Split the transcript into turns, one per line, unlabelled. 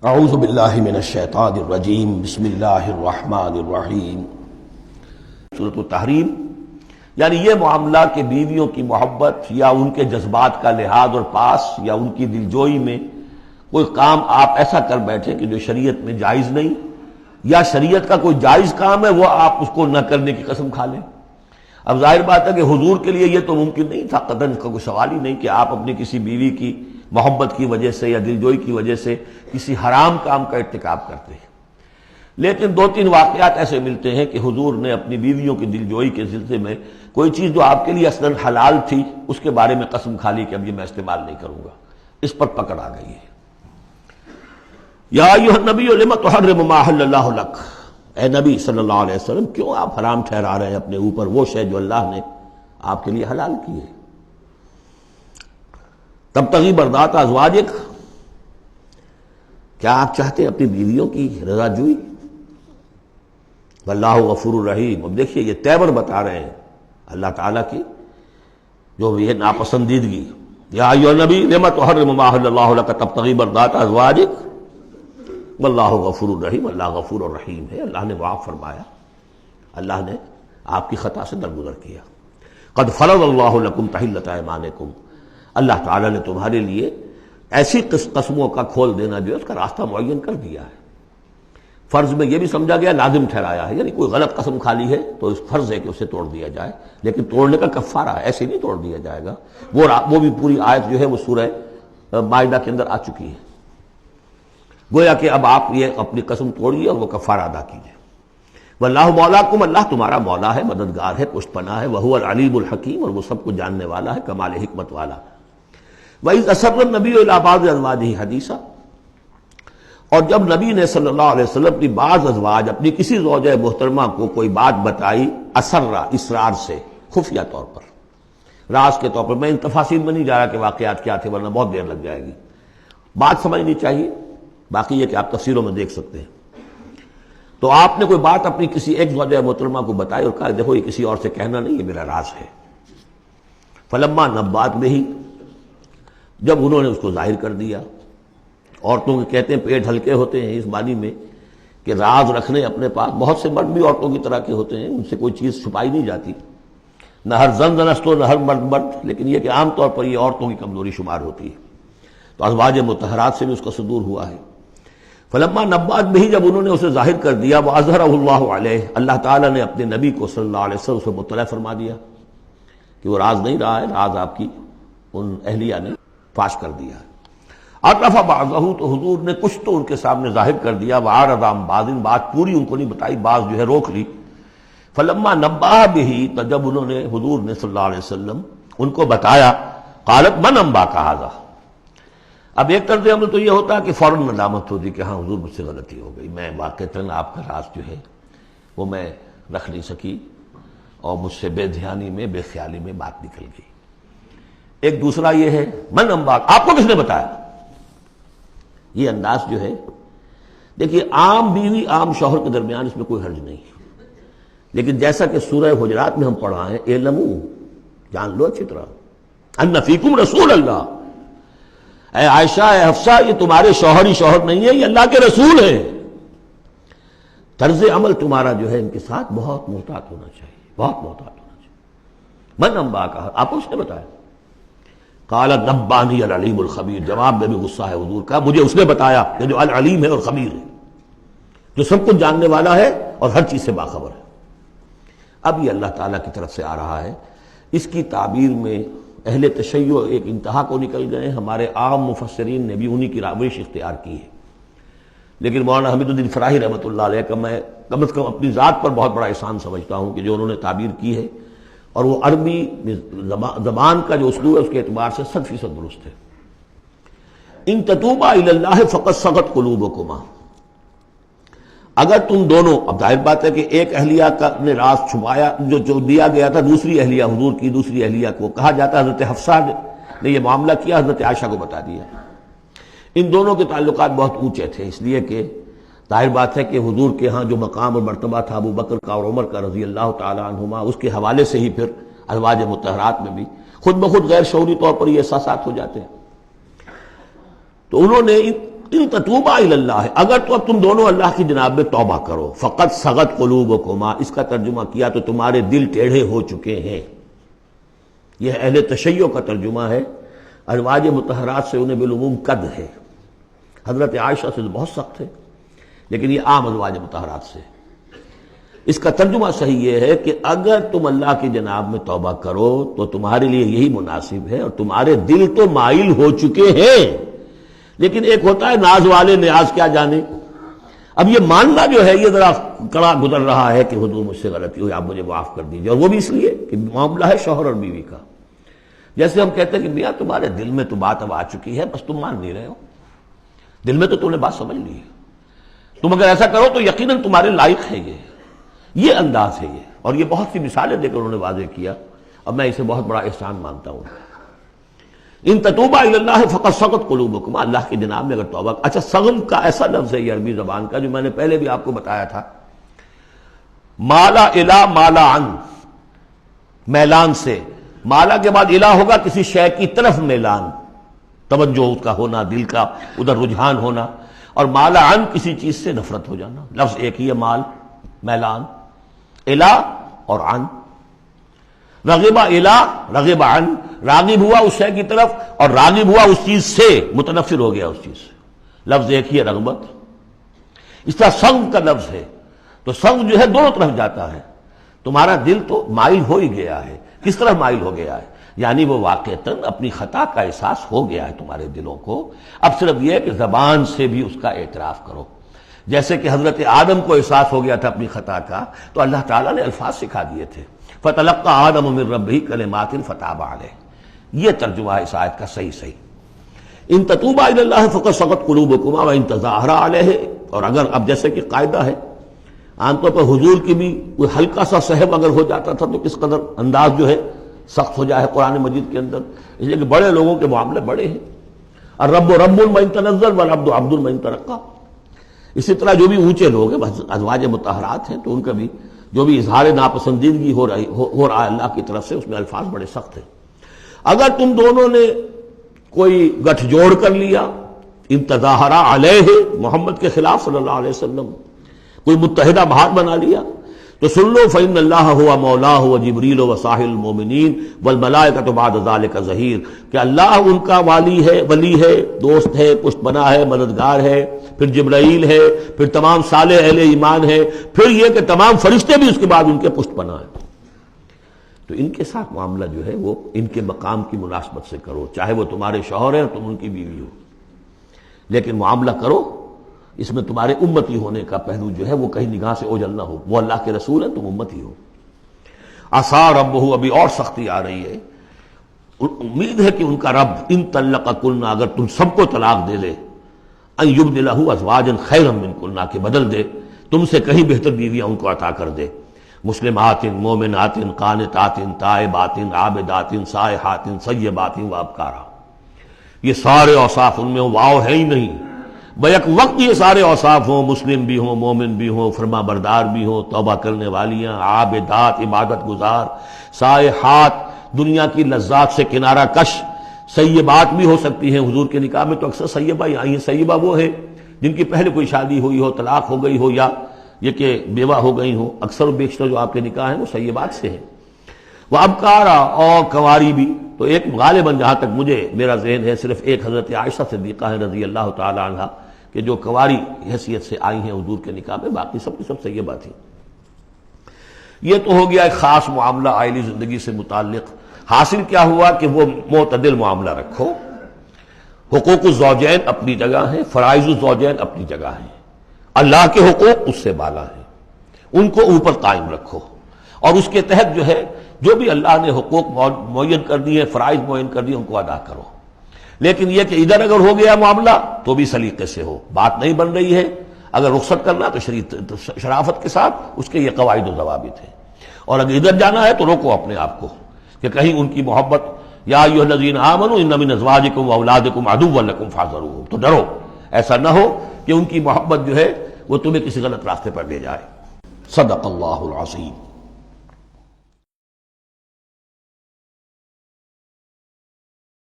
اعوذ باللہ من الشیطان الرجیم بسم اللہ الرحمن الرحیم۔ سورۃ التحریم یعنی یہ معاملہ کہ بیویوں کی محبت یا ان کے جذبات کا لحاظ اور پاس یا ان کی دلجوئی میں کوئی کام آپ ایسا کر بیٹھے کہ جو شریعت میں جائز نہیں، یا شریعت کا کوئی جائز کام ہے وہ آپ اس کو نہ کرنے کی قسم کھا لیں۔ اب ظاہر بات ہے کہ حضور کے لیے یہ تو ممکن نہیں تھا، قطعاً اس کا کوئی سوال ہی نہیں کہ آپ اپنی کسی بیوی کی محبت کی وجہ سے یا دلجوئی کی وجہ سے کسی حرام کام کا ارتکاب کرتے ہیں۔ لیکن دو تین واقعات ایسے ملتے ہیں کہ حضور نے اپنی بیویوں کی دلجوئی کے سلسلے میں کوئی چیز جو آپ کے لیے اصلاً حلال تھی اس کے بارے میں قسم کھا لی کہ اب یہ میں استعمال نہیں کروں گا، اس پر پکڑ آ گئی ہے۔ یا ایھا النبی لم تحرم ما احل اللہ لک، اے نبی صلی اللہ علیہ وسلم کیوں آپ حرام ٹھہرا رہے ہیں اپنے اوپر وہ شے جو اللہ نے آپ کے لیے حلال کی ہے۔ تبتغی مرضات ازواجک، کیا آپ چاہتے ہیں اپنی بیویوں کی رضا جوئی؟ واللہ غفور الرحیم۔ اب دیکھیے یہ تیور بتا رہے ہیں اللہ تعالیٰ کی جو یہ ناپسندیدگی۔ یا ایھا النبی لم تحرم ما احل اللہ لک تبتغی مرضات ازواجک واللہ غفور الرحیم، اللہ غفور الرحیم ہے، اللہ نے معاف فرمایا، اللہ نے آپ کی خطا سے درگزر کیا۔ قد فرض اللہ لکم تحلۃ ایمانکم، اللہ تعالیٰ نے تمہارے لیے ایسی قسموں کا کھول دینا جو ہے اس کا راستہ معین کر دیا ہے۔ فرض میں یہ بھی سمجھا گیا لازم ٹھہرایا ہے، یعنی کوئی غلط قسم کھا لی ہے تو اس فرض ہے کہ اسے توڑ دیا جائے، لیکن توڑنے کا کفارہ ہے، ایسے نہیں توڑ دیا جائے گا۔ وہ بھی پوری آیت جو ہے وہ سورہ مائدہ کے اندر آ چکی ہے، گویا کہ اب آپ یہ اپنی قسم توڑیے اور وہ کفارہ ادا کیجیے۔ واللہ مولاکم، اللہ تمہارا مولا ہے، مددگار ہے، پشت پناہ ہے، وہو العلیم الحکیم، اور وہ سب کو جاننے والا ہے، کمال حکمت والا۔ وَإِذْ أَسَرَّ النَّبِيُّ إِلَىٰ بَعْضِ أَزْوَاجِهِ حَدِيثًا، اور جب نبی نے صلی اللہ علیہ وسلم اپنی بعض ازواج، اپنی کسی زوجہ محترمہ کو کوئی بات بتائی، اسرہ اسرار سے، خفیہ طور پر، راز کے طور پر۔ میں ان تفاصیل میں نہیں جا رہا کہ واقعات کیا تھے ورنہ بہت دیر لگ جائے گی، بات سمجھنی چاہیے، باقی یہ کہ آپ تفسیروں میں دیکھ سکتے ہیں۔ تو آپ نے کوئی بات اپنی کسی ایک زوجہ محترمہ کو بتائی اور کہا دیکھو یہ کسی اور سے کہنا نہیں، یہ میرا راز ہے۔ فلما نبأت بہ، جب انہوں نے اس کو ظاہر کر دیا۔ عورتوں کے کہتے ہیں پیٹ ہلکے ہوتے ہیں اس معنی میں کہ راز رکھنے اپنے پاس، بہت سے مرد بھی عورتوں کی طرح کے ہوتے ہیں، ان سے کوئی چیز چھپائی نہیں جاتی، نہ ہر زن زنست و نہ ہر مرد مرد، لیکن یہ کہ عام طور پر یہ عورتوں کی کمزوری شمار ہوتی ہے۔ تو ازواج مطہرات سے بھی اس کا صدور ہوا ہے۔ فلما نبأت بہ، جب انہوں نے اسے ظاہر کر دیا، وأظہرہ اللہ علیہ، اللہ تعالیٰ نے اپنے نبی کو صلی اللہ علیہ وسلم سے مطلع فرما دیا کہ وہ راز نہیں رہا ہے، راز آپ کی ان اہلیہ نے فاش کر دیا ہے۔ عرف بعضہ، تو حضور نے کچھ تو ان کے سامنے ظاہر کر دیا، وأعرض عن بعض، بات پوری ان کو نہیں بتائی، بعض جو ہے روک لی۔ فلما نبأہ بہ، تو جب انہوں نے حضور نے صلی اللہ علیہ وسلم ان کو بتایا، قالت من انباک ھذا، اب ایک طرز عمل تو یہ ہوتا ہے کہ فوراً ندامت ہوتی کہ ہاں حضور مجھ سے غلطی ہو گئی، میں واقعتاً آپ کا راز جو ہے وہ میں رکھ نہیں سکی اور مجھ سے بے دھیانی میں، بے خیالی میں بات نکل گئی۔ ایک دوسرا یہ ہے من انباک، آپ کو کس نے بتایا؟ یہ انداز جو ہے، دیکھیے عام بیوی عام شوہر کے درمیان اس میں کوئی حرج نہیں، لیکن جیسا کہ سورہ حجرات میں ہم پڑھا ہے، اعلموا، جان لو اچھی طرح، ان فیکم رسول اللہ، اے عائشہ، اے حفصہ، یہ تمہارے شوہر ہی شوہر نہیں ہے، یہ اللہ کے رسول ہیں۔ طرز عمل تمہارا جو ہے ان کے ساتھ بہت محتاط ہونا چاہیے، بہت محتاط ہونا چاہیے۔ من انباک، آپ کو اس نے بتایا؟ قال نبانی العلیم الخبیر، جواب میں بھی غصہ ہے حضور کا، مجھے اس نے بتایا کہ جو العلیم ہے اور خبیر ہے، جو سب کچھ جاننے والا ہے اور ہر چیز سے باخبر ہے۔ اب یہ اللہ تعالیٰ کی طرف سے آ رہا ہے، اس کی تعبیر میں اہل تشیع ایک انتہا کو نکل گئے، ہمارے عام مفسرین نے بھی انہی کی روش اختیار کی ہے، لیکن مولانا حمید الدین فراہی رحمۃ اللہ علیہ کا میں کم از کم اپنی ذات پر بہت بڑا احسان سمجھتا ہوں کہ جو انہوں نے تعبیر کی ہے، اور وہ عربی زبان کا جو اسلوب ہے اس کے اعتبار سے 100% درست ہے۔ ان تتوبا الی اللہ فقد صغت قلوبکما، اگر تم دونوں، اب ظاہر بات ہے کہ ایک اہلیہ کا نے راز چھپایا جو دیا گیا تھا دوسری اہلیہ، حضور کی دوسری اہلیہ کو کہا جاتا ہے حضرت حفصہ نے یہ معاملہ کیا، حضرت عائشہ کو بتا دیا۔ ان دونوں کے تعلقات بہت اونچے تھے، اس لیے کہ ظاہر بات ہے کہ حضور کے ہاں جو مقام اور مرتبہ تھا ابو بکر کا اور عمر کا رضی اللہ تعالی عنہما، اس کے حوالے سے ہی پھر ازواج مطہرات میں بھی خود بخود غیر شعوری طور پر یہ احساسات ہو جاتے ہیں۔ تو انہوں نے ان تتوبا الی اللہ، اگر تو اب تم دونوں اللہ کی جناب میں توبہ کرو، فقط صغت قلوبکما، اس کا ترجمہ کیا تو تمہارے دل ٹیڑھے ہو چکے ہیں۔ یہ اہل تشیع کا ترجمہ ہے، ازواج مطہرات سے انہیں بالعموم قد ہے، حضرت عائشہ سے بہت سخت ہے، لیکن یہ عام ازواج مطہرات سے۔ اس کا ترجمہ صحیح یہ ہے کہ اگر تم اللہ کی جناب میں توبہ کرو تو تمہارے لیے یہی مناسب ہے، اور تمہارے دل تو مائل ہو چکے ہیں، لیکن ایک ہوتا ہے ناز والے نیاز کیا جانے۔ اب یہ ماننا جو ہے یہ ذرا کڑا گزر رہا ہے کہ حضور مجھ سے غلطی ہوئی، آپ مجھے معاف کر دیجیے، اور وہ بھی اس لیے کہ معاملہ ہے شوہر اور بیوی کا۔ جیسے ہم کہتے ہیں کہ میاں تمہارے دل میں تو بات اب آ چکی ہے، بس تم مان نہیں رہے ہو، دل میں تو تم نے بات سمجھ لی ہے، تم اگر ایسا کرو تو یقیناً تمہارے لائق ہے، یہ انداز ہے یہ، اور یہ بہت سی مثالیں دے کر انہوں نے واضح کیا، اب میں اسے بہت بڑا احسان مانتا ہوں۔ ان تتوبا الی اللہ فقد صغت قلوبکما، اللہ کی جناب میں اگر توبہ، اچھا صغن کا ایسا لفظ ہے یہ عربی زبان کا جو میں نے پہلے بھی آپ کو بتایا تھا، مالا الی مالا عن، میلان سے، مالا کے بعد الہ ہوگا کسی شے کی طرف میلان، توجہ اس کا ہونا، دل کا ادھر رجحان ہونا، اور مالا عن کسی چیز سے نفرت ہو جانا، لفظ ایک ہی ہے، مال، میلان، الہ اور عن، رغب الہ رغب عن، راغب ہوا اس شے کی طرف اور راغب ہوا اس چیز سے، متنفر ہو گیا اس چیز سے، لفظ ایک ہی ہے، رغبت۔ اس طرح سنگ کا لفظ ہے، تو سنگ جو ہے دونوں طرف جاتا ہے، تمہارا دل تو مائل ہو ہی گیا ہے، کس طرح مائل ہو گیا ہے، یعنی وہ واقعتاً اپنی خطا کا احساس ہو گیا ہے تمہارے دلوں کو، اب صرف یہ ہے کہ زبان سے بھی اس کا اعتراف کرو، جیسے کہ حضرت آدم کو احساس ہو گیا تھا اپنی خطا کا، تو اللہ تعالیٰ نے الفاظ سکھا دیے تھے، فَتَلَقَّى آدَمُ مِن رَبِّهِ كَلِمَاتٍ فَتَابَ عَلَيْهِ، یہ ترجمہ ہے اس آیت کا صحیح۔ ان تتوبا الی اللہ فقد صغت قلوبکما وان تظاہرا علیہ، اور اگر اب جیسے کہ قاعدہ ہے عام طور پر حضور کی بھی کوئی ہلکا سا سہو اگر ہو جاتا تھا تو کس قدر انداز جو ہے سخت ہو جائے قرآن مجید کے اندر، اس لیے کہ بڑے لوگوں کے معاملے بڑے ہیں، الرب رب من تنزل والعبد عبد من ترقى، اسی طرح جو بھی اونچے لوگ ہیں ازواج مطہرات ہیں تو ان کا بھی جو بھی اظہار ناپسندیدگی ہو رہا ہے اللہ کی طرف سے، اس میں الفاظ بڑے سخت ہیں۔ اگر تم دونوں نے کوئی گٹھ جوڑ کر لیا، ان تظاہرا علیہ، محمد کے خلاف صلی اللہ علیہ وسلم، کوئی متحدہ بھار بنا لیا، تو سن لو فإن اللہ ہوا مولاہ وجبریل وصالح المؤمنین والملائکۃ بعد ذلک ظہیر، کہ اللہ ان کا ولی ہے، دوست ہے، پشت بنا ہے، مددگار ہے، پھر جبرائیل ہے، پھر تمام صالح اہل ایمان ہے، پھر یہ کہ تمام فرشتے بھی اس کے بعد ان کے پشت بنا ہے۔ تو ان کے ساتھ معاملہ جو ہے وہ ان کے مقام کی مناسبت سے کرو، چاہے وہ تمہارے شوہر ہیں اور تم ان کی بیوی ہو، لیکن معاملہ کرو اس میں تمہارے امتی ہونے کا پہلو جو ہے وہ کہیں نگاہ سے اوجھل نہ ہو، وہ اللہ کے رسول ہیں، تم امتی ہو۔ عسیٰ ربہ، ابھی اور سختی آ رہی ہے، امید ہے کہ ان کا رب ان طلقکن، اگر تم سب کو طلاق دے دے، ان یبدلہ ازواجا خیرا منکن، کہ بدل دے تم سے کہیں بہتر بیویاں ان کو عطا کر دے، مسلمات مومنات قانتات تائبات عابدات سائحات سیبات وابکارا، یہ سارے اوصاف ان میں واو ہے ہی نہیں، بیک وقت یہ سارے اوصاف ہوں، مسلم بھی ہوں، مومن بھی ہوں، فرما بردار بھی ہوں، توبہ کرنے والیاں، عابدات عبادت گزار، سائحات دنیا کی لذات سے کنارہ کش، سیبات بھی ہو سکتی ہیں، حضور کے نکاح میں تو اکثر سیبہ ہی آئی ہیں، سیبہ وہ ہے جن کی پہلے کوئی شادی ہوئی ہو، طلاق ہو گئی ہو، یا یہ کہ بیوہ ہو گئی ہو، اکثر و بیشتر جو آپ کے نکاح ہیں وہ سیبات سے ہیں، وہ ابکارا، اور کنواری بھی، تو ایک غالباً جہاں تک مجھے میرا ذہن ہے صرف ایک حضرت عائشہ صدیقہ ہے رضی اللہ تعالی عنہ کہ جو کنواری حیثیت سے آئی ہیں حضور کے نکاح میں، باقی سب کی سب سیبہ تھیں۔ یہ تو ہو گیا ایک خاص معاملہ عائلی زندگی سے متعلق۔ حاصل کیا ہوا کہ وہ معتدل معاملہ رکھو، حقوق الزوجین اپنی جگہ ہیں، فرائض الزوجین اپنی جگہ ہیں، اللہ کے حقوق اس سے بالا ہیں، ان کو اوپر قائم رکھو، اور اس کے تحت جو ہے جو بھی اللہ نے حقوق معین کر دیے، فرائض معین کر دیے، ان کو ادا کرو۔ لیکن یہ کہ ادھر اگر ہو گیا معاملہ تو بھی سلیقے سے ہو، بات نہیں بن رہی ہے، اگر رخصت کرنا تو شرافت کے ساتھ، اس کے یہ قواعد و ضوابط ہیں، اور اگر ادھر جانا ہے تو روکو اپنے آپ کو کہ کہیں ان کی محبت، یا ایھا الذین آمنوا ان من ازواجکم واولادکم عدوا لکم فاحذروہم، تو ڈرو، ایسا نہ ہو کہ ان کی محبت جو ہے وہ تمہیں کسی غلط راستے پر لے جائے۔ صدق اللہ العظیم۔